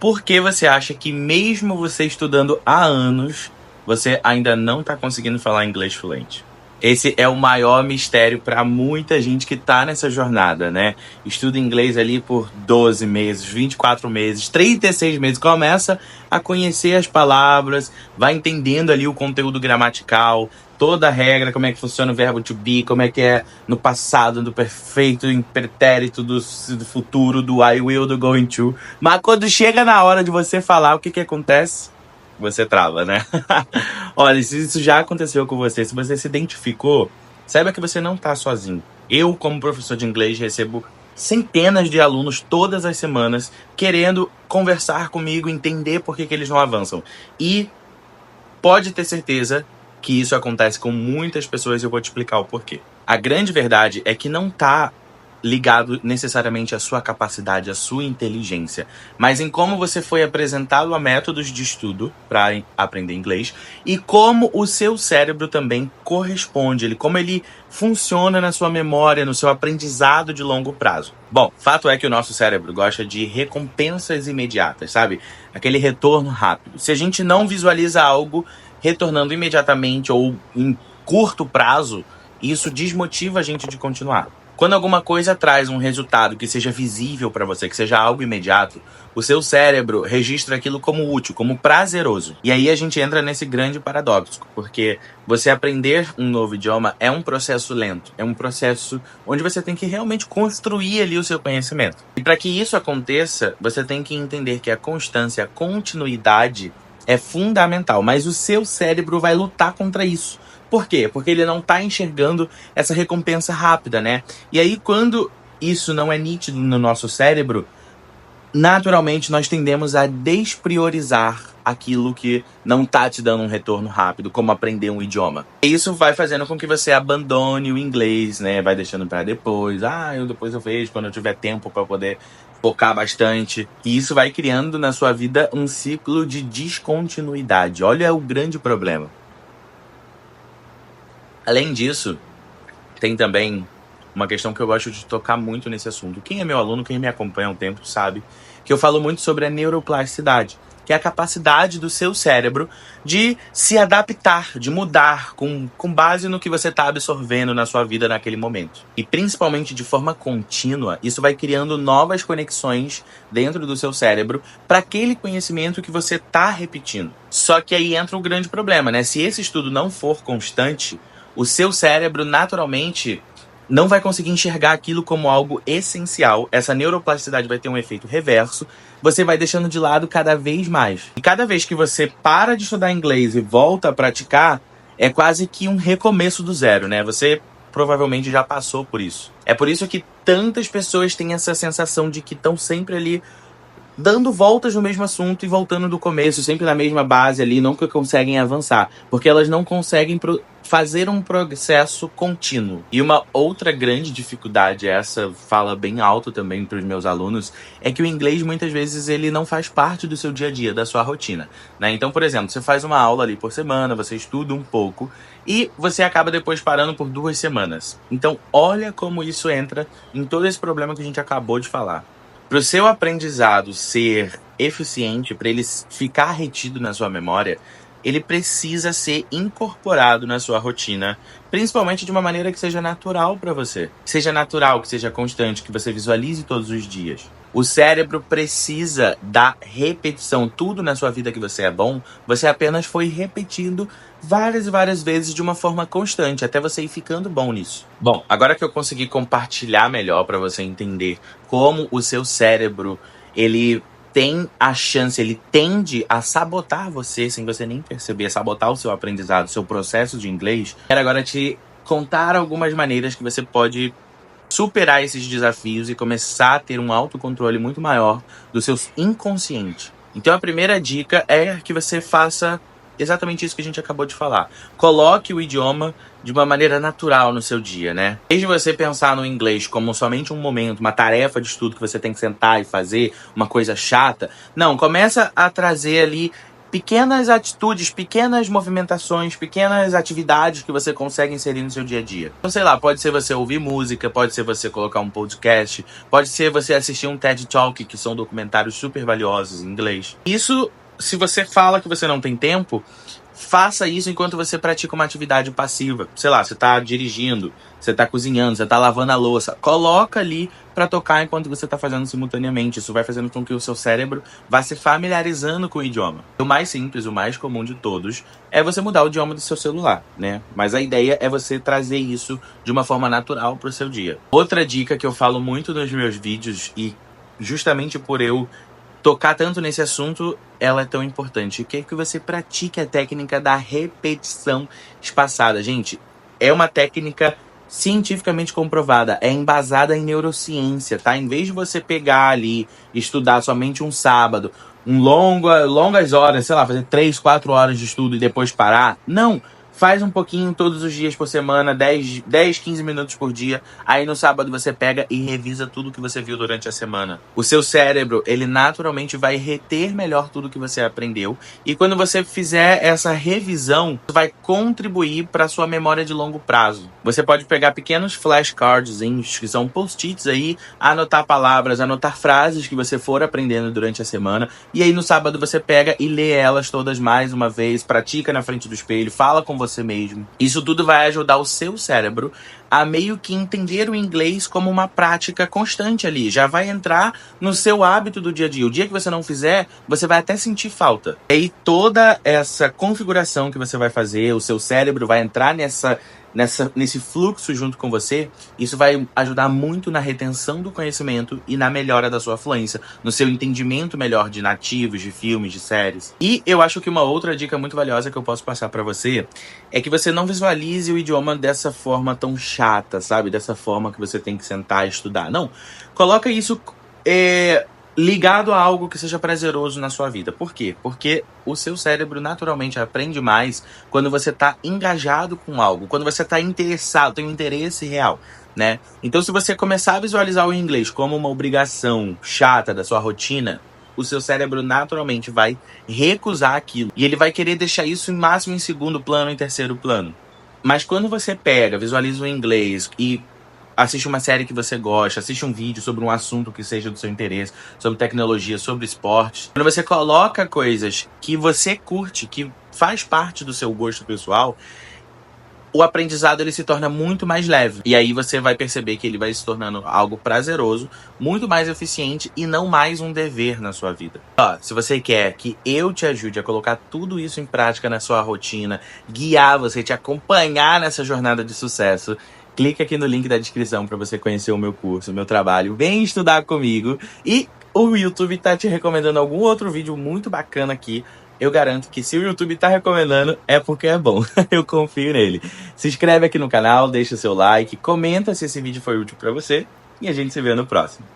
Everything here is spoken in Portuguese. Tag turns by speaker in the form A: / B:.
A: Por que você acha que mesmo você estudando há anos, você ainda não está conseguindo falar inglês fluente? Esse é o maior mistério para muita gente que tá nessa jornada, né? Estuda inglês ali por 12 meses, 24 meses, 36 meses. Começa a conhecer as palavras, vai entendendo ali o conteúdo gramatical, toda a regra, como é que funciona o verbo to be, como é que é no passado, do perfeito, do pretérito, do futuro, do I will, do going to. Mas quando chega na hora de você falar, o que acontece? Você trava, né? Olha, se isso já aconteceu com você, se você se identificou, saiba que você não tá sozinho. Eu, como professor de inglês, recebo centenas de alunos todas as semanas querendo conversar comigo, entender por que eles não avançam. E pode ter certeza que isso acontece com muitas pessoas e eu vou te explicar o porquê. A grande verdade é que não tá ligado necessariamente à sua capacidade, à sua inteligência, mas em como você foi apresentado a métodos de estudo para aprender inglês e como o seu cérebro também corresponde, como ele funciona na sua memória, no seu aprendizado de longo prazo. Bom, fato é que o nosso cérebro gosta de recompensas imediatas, sabe? Aquele retorno rápido. Se a gente não visualiza algo retornando imediatamente ou em curto prazo, isso desmotiva a gente de continuar. Quando alguma coisa traz um resultado que seja visível para você, que seja algo imediato, o seu cérebro registra aquilo como útil, como prazeroso. E aí a gente entra nesse grande paradoxo, porque você aprender um novo idioma é um processo lento, é um processo onde você tem que realmente construir ali o seu conhecimento. E para que isso aconteça, você tem que entender que a constância, a continuidade é fundamental, mas o seu cérebro vai lutar contra isso. Por quê? Porque ele não tá enxergando essa recompensa rápida, né? E aí, quando isso não é nítido no nosso cérebro, naturalmente nós tendemos a despriorizar aquilo que não tá te dando um retorno rápido, como aprender um idioma. E isso vai fazendo com que você abandone o inglês, né? Vai deixando para depois. Depois eu vejo quando eu tiver tempo para poder focar bastante. E isso vai criando na sua vida um ciclo de descontinuidade. Olha o grande problema. Além disso, tem também uma questão que eu gosto de tocar muito nesse assunto. Quem é meu aluno, quem me acompanha há um tempo, sabe que eu falo muito sobre a neuroplasticidade, que é a capacidade do seu cérebro de se adaptar, de mudar com base no que você está absorvendo na sua vida naquele momento. E principalmente de forma contínua, isso vai criando novas conexões dentro do seu cérebro para aquele conhecimento que você está repetindo. Só que aí entra um grande problema, né? Se esse estudo não for constante, o seu cérebro naturalmente não vai conseguir enxergar aquilo como algo essencial. Essa neuroplasticidade vai ter um efeito reverso. Você vai deixando de lado cada vez mais. E cada vez que você para de estudar inglês e volta a praticar, é quase que um recomeço do zero, né? Você provavelmente já passou por isso. É por isso que tantas pessoas têm essa sensação de que estão sempre ali dando voltas no mesmo assunto e voltando do começo, sempre na mesma base ali, nunca conseguem avançar, porque elas não conseguem fazer um processo contínuo. E uma outra grande dificuldade, essa fala bem alto também para os meus alunos, é que o inglês muitas vezes ele não faz parte do seu dia a dia, da sua rotina, né? Então, por exemplo, você faz uma aula ali por semana, você estuda um pouco e você acaba depois parando por 2 semanas. Então, olha como isso entra em todo esse problema que a gente acabou de falar. Para o seu aprendizado ser eficiente, para ele ficar retido na sua memória, ele precisa ser incorporado na sua rotina, principalmente de uma maneira que seja natural para você. Que seja natural, que seja constante, que você visualize todos os dias. O cérebro precisa da repetição. Tudo na sua vida que você é bom, você apenas foi repetindo várias e várias vezes de uma forma constante, até você ir ficando bom nisso. Bom, agora que eu consegui compartilhar melhor para você entender como o seu cérebro, ele tem a chance, ele tende a sabotar você, sem você nem perceber, sabotar o seu aprendizado, o seu processo de inglês, quero agora te contar algumas maneiras que você pode superar esses desafios e começar a ter um autocontrole muito maior do seu inconsciente. Então a primeira dica é que você faça exatamente isso que a gente acabou de falar. Coloque o idioma de uma maneira natural no seu dia, né? Em vez de você pensar no inglês como somente um momento, uma tarefa de estudo que você tem que sentar e fazer, uma coisa chata, não, começa a trazer ali pequenas atitudes, pequenas movimentações, pequenas atividades que você consegue inserir no seu dia a dia. Então, sei lá, pode ser você ouvir música, pode ser você colocar um podcast, pode ser você assistir um TED Talk, que são documentários super valiosos em inglês. Isso, se você fala que você não tem tempo, faça isso enquanto você pratica uma atividade passiva. Sei lá, você tá dirigindo, você tá cozinhando, você tá lavando a louça. Coloca ali pra tocar enquanto você tá fazendo simultaneamente. Isso vai fazendo com que o seu cérebro vá se familiarizando com o idioma. O mais simples, o mais comum de todos, é você mudar o idioma do seu celular, né? Mas a ideia é você trazer isso de uma forma natural pro seu dia. Outra dica que eu falo muito nos meus vídeos, e justamente por eu tocar tanto nesse assunto, ela é tão importante, que é que você pratique a técnica da repetição espaçada. Gente, é uma técnica cientificamente comprovada, é embasada em neurociência, tá? Em vez de você pegar ali, estudar somente um sábado, longas horas, sei lá, fazer 3, 4 horas de estudo e depois parar, não! Faz um pouquinho todos os dias por semana, 10, 15 minutos por dia. Aí no sábado você pega e revisa tudo que você viu durante a semana. O seu cérebro, ele naturalmente vai reter melhor tudo que você aprendeu. E quando você fizer essa revisão, vai contribuir para sua memória de longo prazo. Você pode pegar pequenos flashcards, que são post-its aí, anotar palavras, anotar frases que você for aprendendo durante a semana. E aí no sábado você pega e lê elas todas mais uma vez, pratica na frente do espelho, fala com você mesmo. Isso tudo vai ajudar o seu cérebro a meio que entender o inglês como uma prática constante ali. Já vai entrar no seu hábito do dia a dia. O dia que você não fizer, você vai até sentir falta. E aí toda essa configuração que você vai fazer, o seu cérebro vai entrar nesse fluxo junto com você. Isso vai ajudar muito na retenção do conhecimento e na melhora da sua fluência, no seu entendimento melhor de nativos, de filmes, de séries. E eu acho que uma outra dica muito valiosa que eu posso passar pra você é que você não visualize o idioma dessa forma tão chata, sabe? Dessa forma que você tem que sentar e estudar. Não, coloca isso ligado a algo que seja prazeroso na sua vida. Por quê? Porque o seu cérebro naturalmente aprende mais quando você está engajado com algo, quando você está interessado, tem um interesse real, né? Então, se você começar a visualizar o inglês como uma obrigação chata da sua rotina, o seu cérebro naturalmente vai recusar aquilo. E ele vai querer deixar isso em máximo em segundo plano, em terceiro plano. Mas quando você pega, visualiza o inglês e assiste uma série que você gosta, assiste um vídeo sobre um assunto que seja do seu interesse, sobre tecnologia, sobre esportes. Quando você coloca coisas que você curte, que faz parte do seu gosto pessoal, o aprendizado ele se torna muito mais leve. E aí você vai perceber que ele vai se tornando algo prazeroso, muito mais eficiente e não mais um dever na sua vida. Se você quer que eu te ajude a colocar tudo isso em prática na sua rotina, guiar você, te acompanhar nessa jornada de sucesso, clica aqui no link da descrição para você conhecer o meu curso, o meu trabalho. Vem estudar comigo. E o YouTube tá te recomendando algum outro vídeo muito bacana aqui. Eu garanto que se o YouTube tá recomendando, é porque é bom. Eu confio nele. Se inscreve aqui no canal, deixa o seu like, comenta se esse vídeo foi útil para você e a gente se vê no próximo.